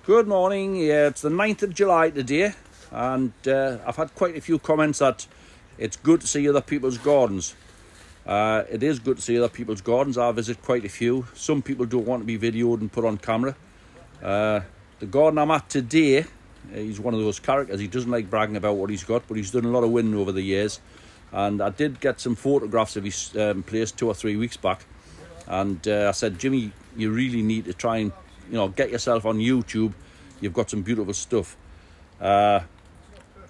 Good morning. Yeah, it's the 9th of July today, and I've had quite a few comments that it's good to see other people's gardens. It is good to see other people's gardens. I visit quite a few. Some people don't want to be videoed and put on camera. The garden I'm at today, he's one of those characters. He doesn't like bragging about what he's got, but he's done a lot of winning over the years. And I did get some photographs of his place 2 or 3 weeks back. And I said, Jimmy, you really need to try and get yourself on YouTube. You've got some beautiful stuff.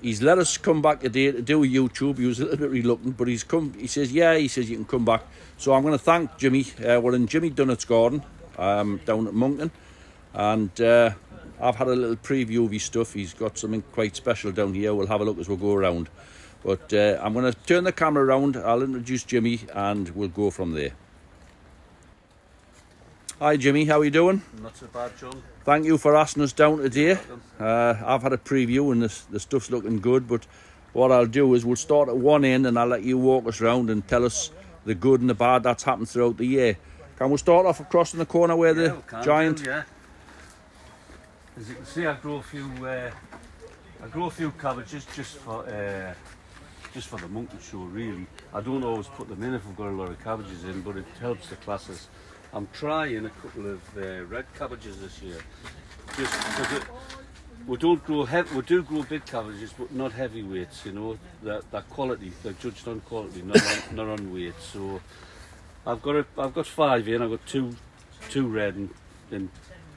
He's let us come back today to do a YouTube. He was a little bit reluctant, but he's come. He says, you can come back. So I'm going to thank Jimmy. We're in Jimmy Dunnets' garden down at Moncton, and I've had a little preview of his stuff. He's got something quite special down here. We'll have a look as we go around. But I'm going to turn the camera around. I'll introduce Jimmy, and we'll go from there. Hi Jimmy, how are you doing? Not so bad, John. Thank you for asking us down today. I've had a preview and the stuff's looking good, but what I'll do is we'll start at one end and I'll let you walk us around and tell us the good and the bad that's happened throughout the year. Can we start off across in the corner where the giant... Yeah. As you can see, I grow a few cabbages just for the Moncton show, really. I don't always put them in if I've got a lot of cabbages in, but it helps the classes. I'm trying a couple of red cabbages this year, just because we do grow big cabbages, but not heavyweights. That quality, they're judged on quality, not on weight. So I've got 5 in. I've got two red and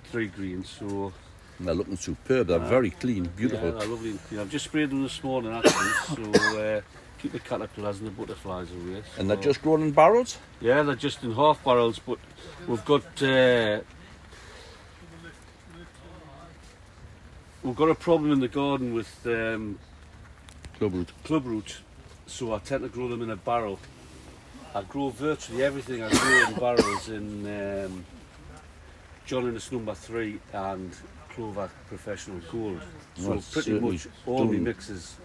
3 green. So they're looking superb. They're very clean, beautiful. Yeah, they're lovely and clean. I've just sprayed them this morning actually, so keep the caterpillars and the butterflies away. So. And they're just grown in barrels? Yeah, they're just in half barrels, but we've got a problem in the garden with clubroot, so I tend to grow them in a barrel. I grow virtually everything I grow in barrels in John Innes number 3 and Clover Professional Gold. So pretty much all my mixes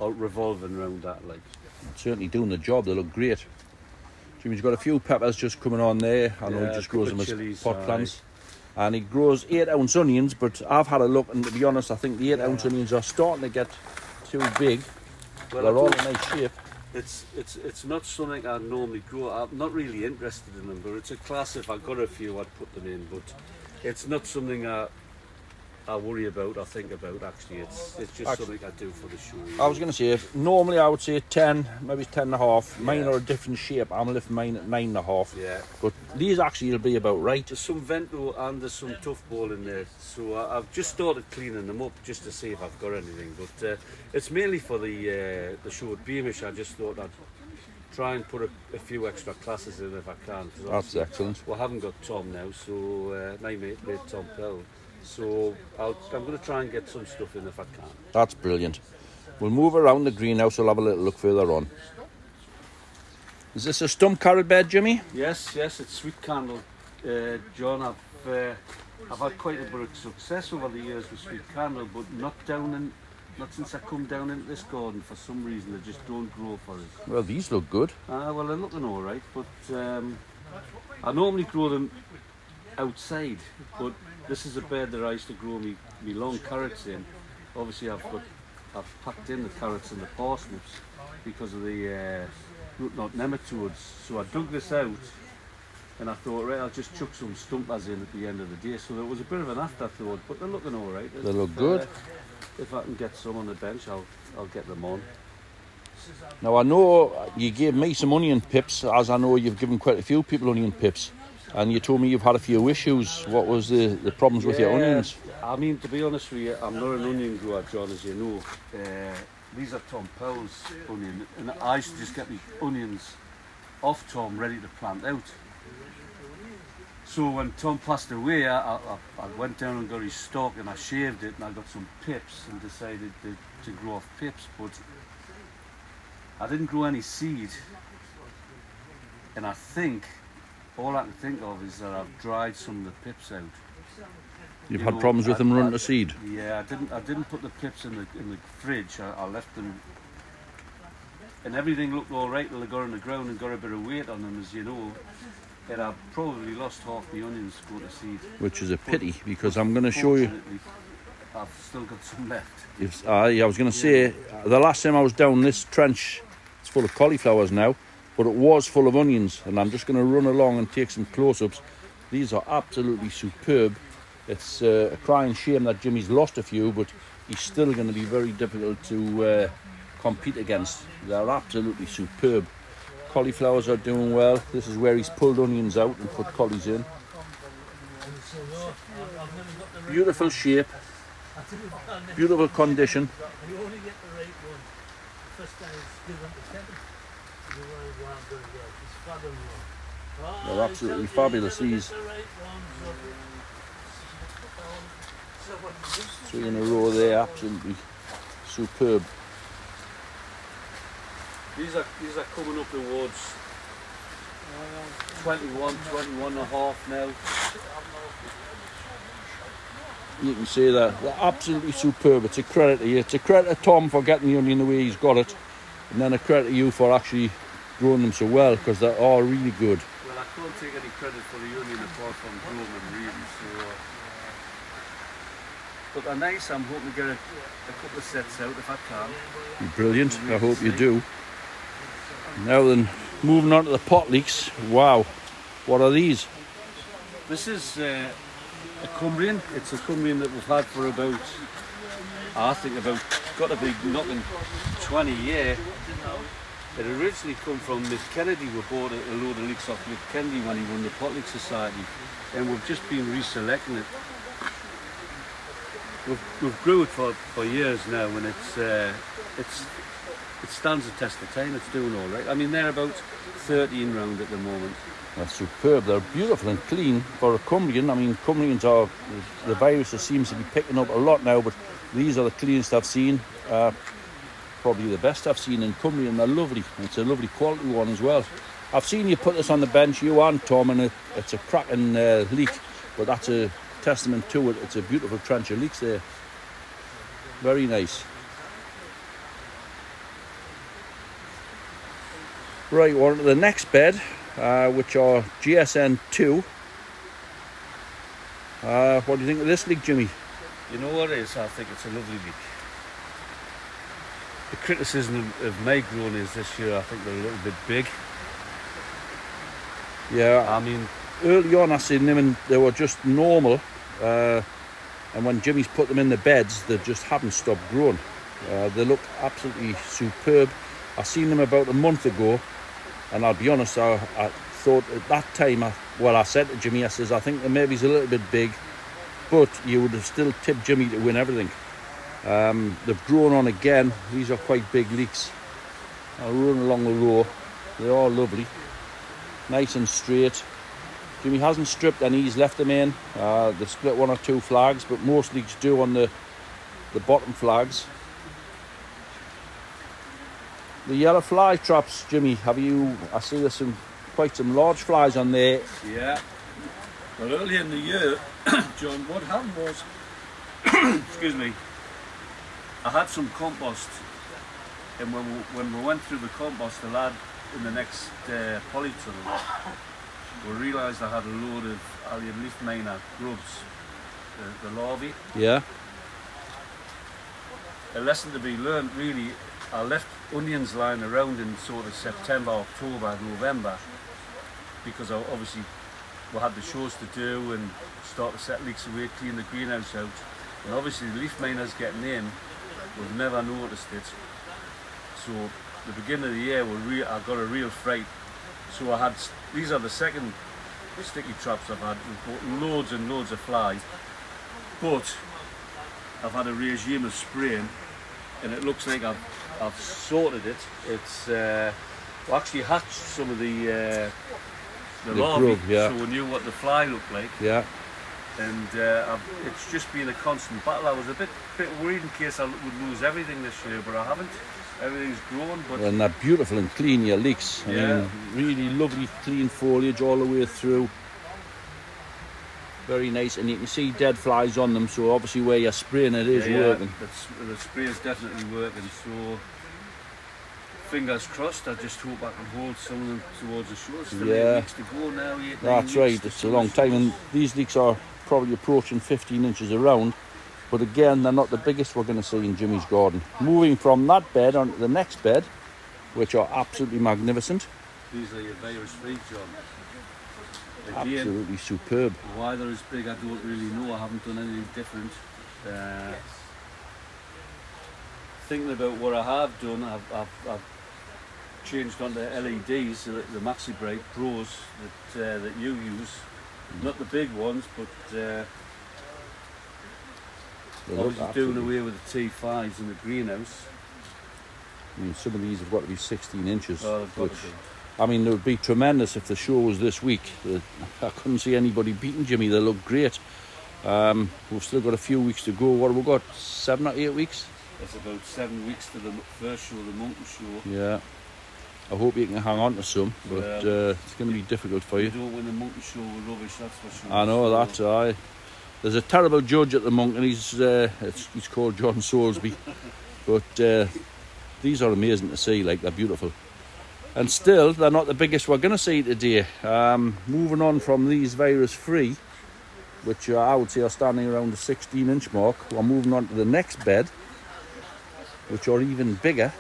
are revolving around that. Certainly doing the job. They look great. Jimmy's got a few peppers just coming on there. I know he just grows them as pot plants. And he grows 8-ounce onions, but I've had a look, and to be honest, I think the 8-ounce onions are starting to get too big. Well, they're all in nice shape. It's not something I normally grow. I'm not really interested in them, but it's a class. If I got a few, I'd put them in. But it's not something I worry about, I think about actually. It's just something I do for the show. I was going to say, normally I would say 10, maybe 10 and a half. Mine are a different shape. I'm lifting mine at 9 and a half. Yeah. But these actually will be about right. There's some Vento and there's some Tough Ball in there. So I've just started cleaning them up just to see if I've got anything. But it's mainly for the show at Beamish. I just thought I'd try and put a few extra classes in if I can. That's excellent. We haven't got Tom now, so my mate Tom Pell. So I'm going to try and get some stuff in if I can. That's brilliant. We'll move around the greenhouse. We'll have a little look further on. Is this a stump carrot bed, Jimmy? Yes, it's sweet candle, John. I've had quite a bit of success over the years with sweet candle, but not since I come down into this garden. For some reason, they just don't grow for us. Well, these look good. Well, they're looking all right, but I normally grow them outside, but this is a bed that I used to grow me long carrots in. Obviously, I've packed in the carrots and the parsnips because of the root knot nematodes. So I dug this out, and I thought, right, I'll just chuck some stumpers in at the end of the day. So there was a bit of an afterthought, but they're looking all right. They look good. If I can get some on the bench, I'll get them on. Now I know you gave me some onion pips, as I know you've given quite a few people onion pips. And you told me you've had a few issues. What was the problems with your onions? I mean, to be honest with you, I'm not an onion grower, John, as you know. These are Tom Powell's onion, and I used to just get my onions off Tom ready to plant out. So when Tom passed away, I went down and got his stock and I shaved it and I got some pips and decided to grow off pips, but I didn't grow any seed. And I think all I can think of is that I've dried some of the pips out. You've had problems with them running to seed? Yeah, I didn't put the pips in the fridge. I left them, and everything looked all right till they got on the ground and got a bit of weight on them, as you know. And I've probably lost half the onions go to seed. which is a pity because I'm going to show you. Fortunately, I've still got some left. If I was going to say, the last time I was down this trench, it's full of cauliflowers now, but it was full of onions, and I'm just going to run along and take some close-ups. These are absolutely superb. It's a crying shame that Jimmy's lost a few, but he's still going to be very difficult to compete against. They're absolutely superb. Cauliflowers are doing well. This is where he's pulled onions out and put collies in. Beautiful shape, beautiful condition. You only get the right one. First time it's given to Kevin. The one I'm going to get. It's father-in-law. They're absolutely fabulous, these. Three in a row there, absolutely superb. These are coming up towards 21 and a half now. You can see that they're absolutely superb. It's a credit to you. It's a credit to Tom for getting the onion the way he's got it, and then a credit to you for actually growing them so well, because they're all really good. Well, I can't take any credit for the onion apart from growing them really. So, but they're nice. I'm hoping to get a couple of sets out if I can. Brilliant. I hope you do. Now then, moving on to the pot leeks. Wow, what are these? This is a Cumbrian. It's a Cumbrian that we've had for about, I think got to be knocking 20 years. It originally come from Miss Kennedy. We bought a load of leeks off Miss Kennedy when he won the Pot Leek Society, and we've just been reselecting it. We've grew it for years now, and it stands the test of time. It's doing all right. I mean, they're about 13 round at the moment. They're superb. They're beautiful and clean for a Cumbrian. I mean, Cumbrians are, the virus seems to be picking up a lot now, but these are the cleanest I've seen. Probably the best I've seen in Cumbrian. They're lovely. It's a lovely quality one as well. I've seen you put this on the bench, you and Tom, and it's a cracking leek, but that's a testament to it. It's a beautiful trench of leeks there. Very nice. Right, we're on to the next bed, which are GSN 2. What do you think of this leek, Jimmy? You know what it is? I think it's a lovely leek. The criticism of my growing is this year, I think they're a little bit big. Yeah, I mean, early on I seen them and they were just normal, and when Jimmy's put them in the beds, they just haven't stopped growing. They look absolutely superb. I seen them about a month ago, and I'll be honest, I thought at that time, I said to Jimmy, I says, I think they maybe he's a little bit big, but you would have still tipped Jimmy to win everything. They've grown on again. These are quite big leeks. I'll run along the row. They're all lovely, nice and straight. Jimmy hasn't stripped any, he's left them in. They've split one or two flags, but most leeks do on the bottom flags. The yellow fly traps, Jimmy, I see there's quite some large flies on there. yeah. Well, earlier in the year, John, what happened was, excuse me, I had some compost, and when we went through the compost, the lad in the next polytunnel, we realised I had a load of alien leaf miner grubs, the larvae. Yeah. A lesson to be learned, really. I left onions lying around in sort of September, October, November, because obviously we had the shows to do and start to set leaks away, clean the greenhouse out, and obviously the leaf miners getting in, we've never noticed it. So the beginning of the year, I got a real fright. So these are the second sticky traps I've had. We've got loads and loads of fly, but I've had a regime of spraying, and it looks like I've sorted it. It's we actually hatched some of the larvae, grub, yeah. so we knew what the fly looked like. Yeah. And it's just been a constant battle. I was a bit worried in case I would lose everything this year, but I haven't. Everything's grown. But And they're beautiful and clean, your leeks. I mean, really lovely clean foliage all the way through. Very nice, and you can see dead flies on them, so obviously where you're spraying it is working. The spray is definitely working. So fingers crossed. I just hope I can hold some of them towards the show. Still Yeah. 8 weeks to go now. 8, 9 That's weeks right, to it's a some long of the time, and shows. these leeks are probably approaching 15 inches around. But again, they're not the biggest we're going to see in Jimmy's garden. Moving from that bed onto the next bed, which are absolutely magnificent. These are your virus-free, John. Again, Absolutely superb. why they're as big, I don't really know. I haven't done anything different. Thinking about what I have done, I've changed onto LEDs, the Maxi Bright Pros that you use. Not the big ones, but They look obviously doing absolutely- away with the T5s in the greenhouse. I mean, some of these have got to be 16 inches. Oh, they've got which, to be. I mean, it would be tremendous if the show was this week. I couldn't see anybody beating Jimmy. They look great. We've still got a few weeks to go. What have we got? 7 or 8 weeks? It's about 7 weeks to the first show, the mountain show. Yeah. I hope you can hang on to some, but it's going to be difficult for If you. you don't win the mountain show with rubbish, that's for sure. I know that. There's a terrible judge at the Monk, and he's called John Soulsby. But these are amazing to see. Like, they're beautiful. And still, they're not the biggest we're going to see today. Moving on from these virus-free, which I would say are standing around the 16-inch mark, we're moving on to the next bed, which are even bigger.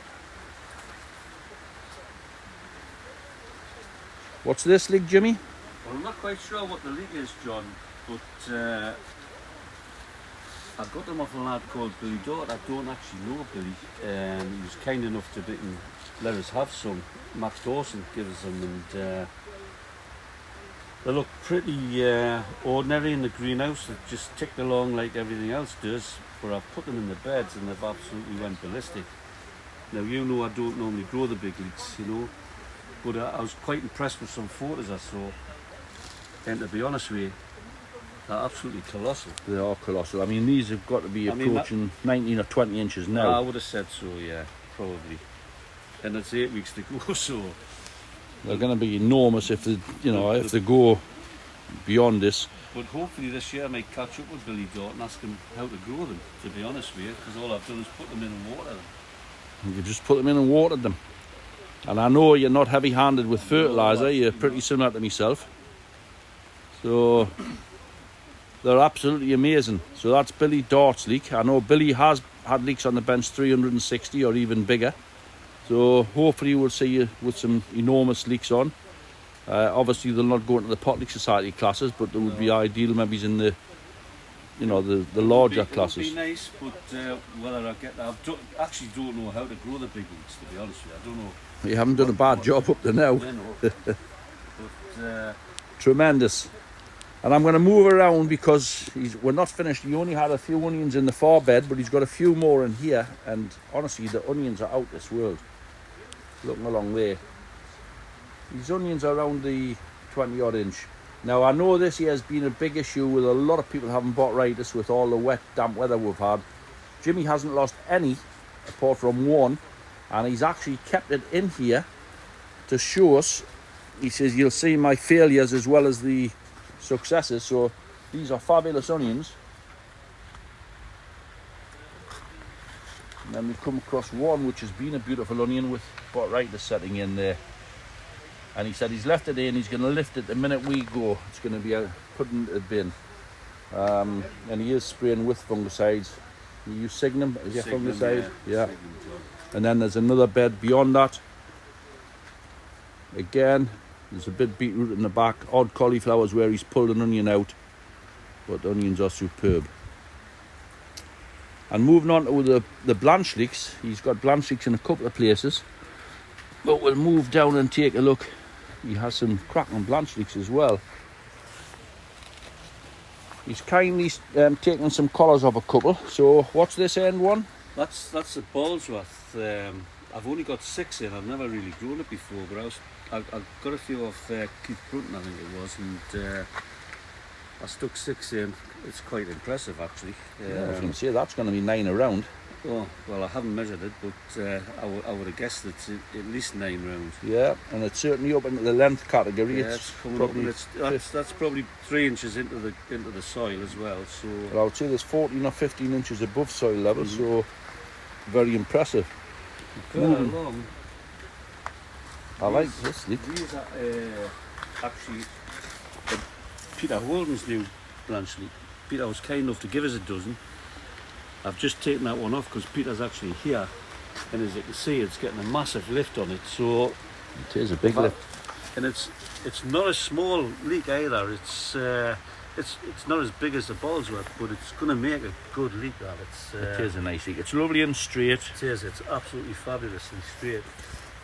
What's this leak, Jimmy? Well, I'm not quite sure what the leak is, John, but I got them off a lad called Billy Dort. I don't actually know Billy. He was kind enough to let us have some. Max Dawson gave us them, and they look pretty ordinary in the greenhouse. They just ticked along like everything else does, but I've put them in the beds and they've absolutely went ballistic. Now, you know I don't normally grow the big leeks, you know, but I was quite impressed with some photos I saw, and to be honest with you, they're absolutely colossal. They are colossal. I mean, these have got to be I mean, approaching 19 or 20 inches I now. would have said so, yeah, probably. And it's 8 weeks to go, so They're going to be enormous if they go beyond this. but hopefully this year I might catch up with Billy Dort and ask him how to grow them, to be honest with you, because all I've done is put them in and water them. You just put them in and watered them. And I know you're not heavy-handed with fertiliser. You're pretty similar to myself. So they're absolutely amazing. So that's Billy Dort's leek. I know Billy has had leeks on the bench 360 or even bigger. So hopefully we'll see you with some enormous leeks on. Obviously they'll not go into the Pot Leek Society classes, but they would be ideal maybe in the larger classes. It would be nice, but whether I get that, I actually don't know how to grow the big leeks, to be honest with you. I don't know. You haven't done a bad job up to now. I know. But Tremendous. And I'm going to move around because we're not finished. He only had a few onions in the far bed, but he's got a few more in here. And honestly, the onions are out this world. Looking along there. These onions are around the 20-odd inch. Now, I know this year has been a big issue with a lot of people having botrytis with all the wet, damp weather we've had. Jimmy hasn't lost any, apart from one. And he's actually kept it in here to show us. He says, you'll see my failures as well as the successes. So these are fabulous onions. And then we come across one which has been a beautiful onion with botrytis setting in there. And he said he's left it in, he's going to lift it the minute we go. It's going to be put into the bin. And he is spraying with fungicides. You use Signum as your Signum, fungicide? Yeah. Signum, John. And then there's another bed beyond that. Again, there's a bit beetroot in the back. Odd cauliflowers where he's pulled an onion out. But the onions are superb. And moving on to the blanch leeks. He's got blanch leeks in a couple of places. But we'll move down and take a look. He has some cracking blanch leeks as well. He's kindly taken some collars off a couple. So what's this end one? That's the Ballsworth. I've only got 6 in. I've never really grown it before, but I got a few off Keith Brunton, I think it was, and I stuck 6 in. It's quite impressive, actually. I was going to say that's going to be 9 around. Oh, well, I haven't measured it, but I would have guessed it's at least 9 rounds. Yeah, and it's certainly up into the length category. Yeah, it's coming up, and that's probably 3 inches into the soil as well. So Well, I would say there's 14 or 15 inches above soil level, so very impressive. going along. I like this leek. These are actually Peter Holden's new branch leek. Peter was kind enough to give us a dozen. I've just taken that one off because Peter's actually here, and as you can see, it's getting a massive lift on it. So It is a big lift. and it's not a small leek either. It's not as big as the Ballsworth, but it's going to make a good leek. That It is a nice leek. It's lovely and straight. it is. It's absolutely fabulously straight.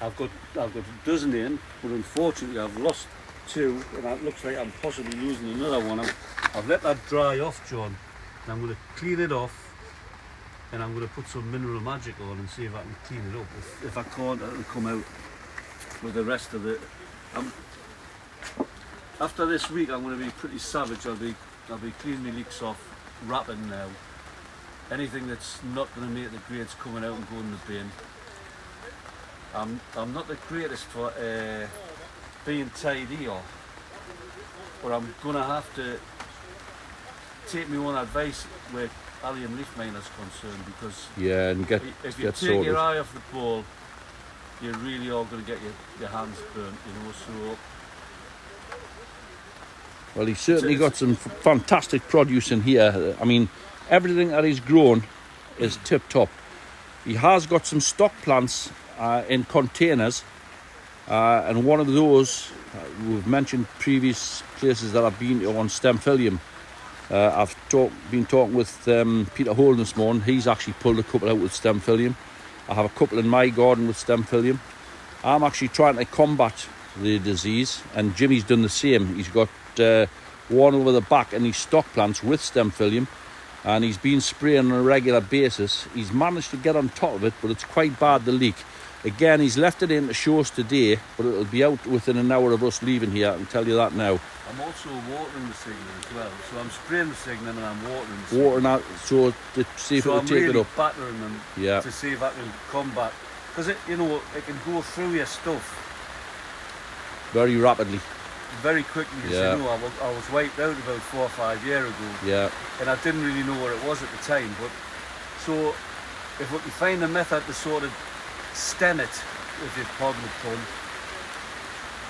I've got a dozen in, but unfortunately I've lost two, and it looks like I'm possibly losing another one. I've let that dry off, John, and I'm going to clean it off, and I'm going to put some Mineral Magic on and see if I can clean it up. If I can't, it'll come out with the rest of it. After this week, I'm going to be pretty savage. I'll be cleaning my leeks off, wrapping now. Anything that's not going to make the grades coming out and going in the bin. I'm not the greatest for being tidy, but I'm going to have to take my own advice where allium leaf miner's concerned, because Yeah, and if you get take sorted. your eye off the ball, you really are going to get your hands burnt, So Well, he's certainly got some fantastic produce in here. I mean, everything that he's grown is tip top. He has got some stock plants in containers, and one of those we've mentioned previous places that I've been to on Stemphillium. I've been talking with Peter Holden this morning. He's actually pulled a couple out with Stemphillium. I have a couple in my garden with Stemphillium. I'm actually trying to combat the disease, and Jimmy's done the same. He's got one over the back in his stock plants with Stemphillium, and he's been spraying on a regular basis. He's managed to get on top of it, but it's quite bad, the leak. Again, he's left it in to show us today, but it'll be out within an hour of us leaving here. I can tell you that now. I'm also watering the Signan as well. So I'm spraying the Signan and I'm watering the Signan. Watering out, so to see if So it'll I'm take really it up. battering them Yeah. to see if I can combat. Because it can go through your stuff Very rapidly. very quickly. As Yeah. you know, I was wiped out about 4 or 5 years ago. Yeah. And I didn't really know what it was at the time. But so if we can find a method to sort of stem it, if you pardon the pun.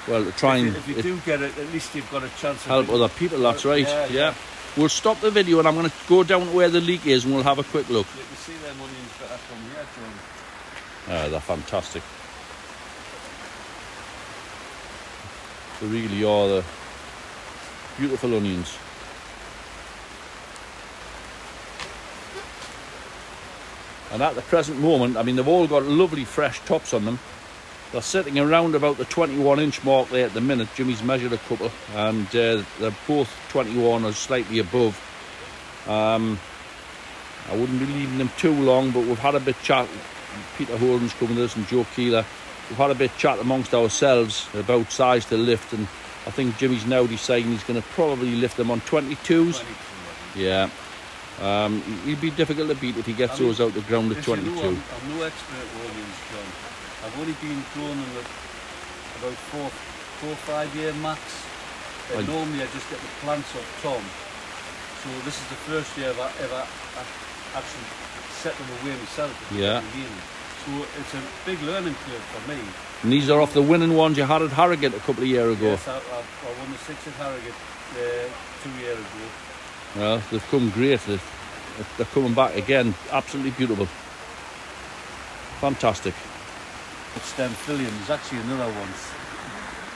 Well, to try and If you do get it, at least you've got a chance of help other people, that's right. Yeah, Yeah. yeah. We'll stop the video and I'm going to go down to where the leak is and we'll have a quick look. You can see them onions better from here, John. They're fantastic. They really are the beautiful onions. And at the present moment, I mean, they've all got lovely fresh tops on them. They're sitting around about the 21-inch mark there at the minute. Jimmy's measured a couple, and they're both 21 or slightly above. I wouldn't be leaving them too long, but we've had a bit chat. Peter Holden's come with us and Joe Keeler. We've had a bit chat amongst ourselves about size to lift, and I think Jimmy's now deciding he's going to probably lift them on 22s. Yeah. He'd be difficult to beat if he gets those out the ground at 22. You know, I'm no expert with onions, John. I've only been growing them at about 4 or 5 year max. And normally I just get the plants off Tom. So this is the first year I've ever actually set them away myself. Yeah. So it's a big learning curve for me. And these are off the winning ones you had at Harrogate a couple of years ago. Yes, I won the 6 at Harrogate 2 years ago. Well, they've come great. They're coming back again. Absolutely beautiful. Fantastic. It's Stemphillium. There's actually another one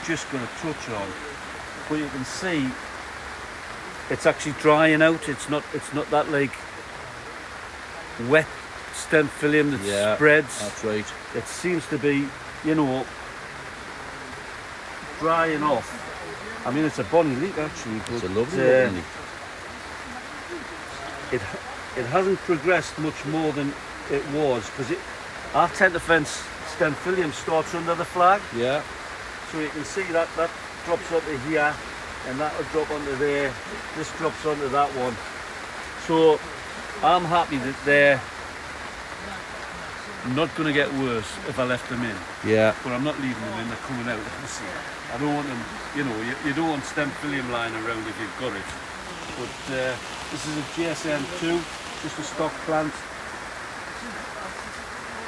just going to touch on. But you can see it's actually drying out. It's not that like wet Stemphillium that spreads. That's right. It seems to be, drying off. I mean, it's a bonny leek actually. But It's a lovely looking leek. It hasn't progressed much more than it was, because our tent fence Stemphillium starts under the flag. Yeah. So you can see that drops onto here, and that will drop onto there. This drops onto that one. So I'm happy that they're not going to get worse if I left them in. Yeah. But I'm not leaving them in, they're coming out. I don't want them, you don't want Stemphillium lying around if you've got it. But this is a GSM2, just a stock plant.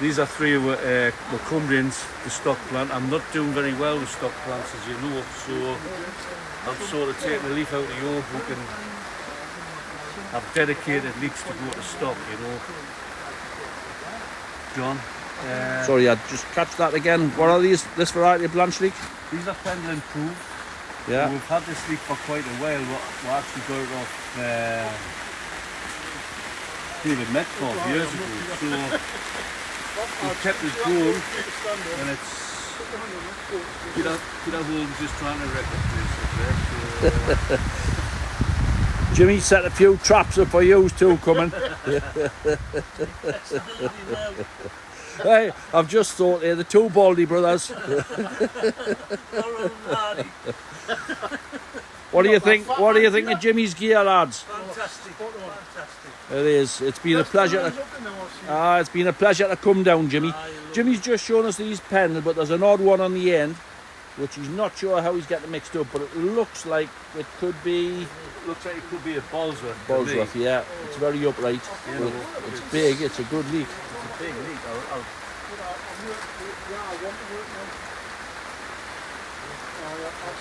These are three Macumbrians, the stock plant. I'm not doing very well with stock plants, as you know, so I'm sort of taking a leaf out of your book, and I've dedicated leeks to go to stock, you know. John? Sorry, I just catch that again. What are these? This variety of Blanche leek? These are Pendle improved. Yeah. We've had this leek for quite a while. We actually got it off David Metcalf years ago. So we've kept it going, and it's Peter Holmes just trying to wreck the place up there. So, Jimmy set a few traps up for you too coming. Hey, I've just thought they're the two Baldy brothers. What do you think? What do you think of Jimmy's gear, lads? Fantastic, fantastic. It is. It's been a pleasure. It's been a pleasure to come down, Jimmy. Jimmy's just shown us these pens, but there's an odd one on the end, which he's not sure how he's getting mixed up. But it looks like it could be. looks like it could be a Bosworth. Bosworth, yeah. It's very upright. You know, It's big. It's a good leak. It's a big leak. I'll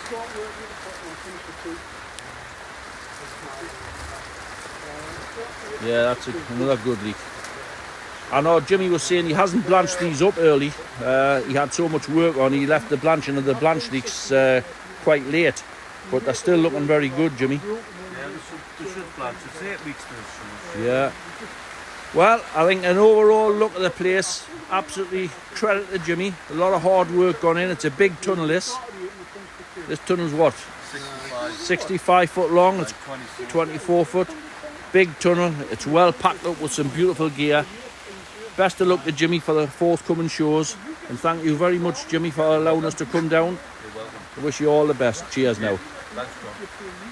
start working and finish the two. Yeah, that's another good leak. I know Jimmy was saying he hasn't blanched these up early. He had so much work on, he left the blanching of the blanch leeks quite late. But they're still looking very good, Jimmy. Yeah, they should blanch. It's 8 weeks to the Yeah. Well, I think an overall look at the place, absolutely credit to Jimmy. A lot of hard work gone in. It's a big tunnel, this. This tunnel's what? 65 foot long. It's 24 foot. Big tunnel. It's well packed up with some beautiful gear. Best of luck to Jimmy for the forthcoming shows. And thank you very much, Jimmy, for allowing us to come down. You're welcome. I wish you all the best. Cheers now. Thanks, John.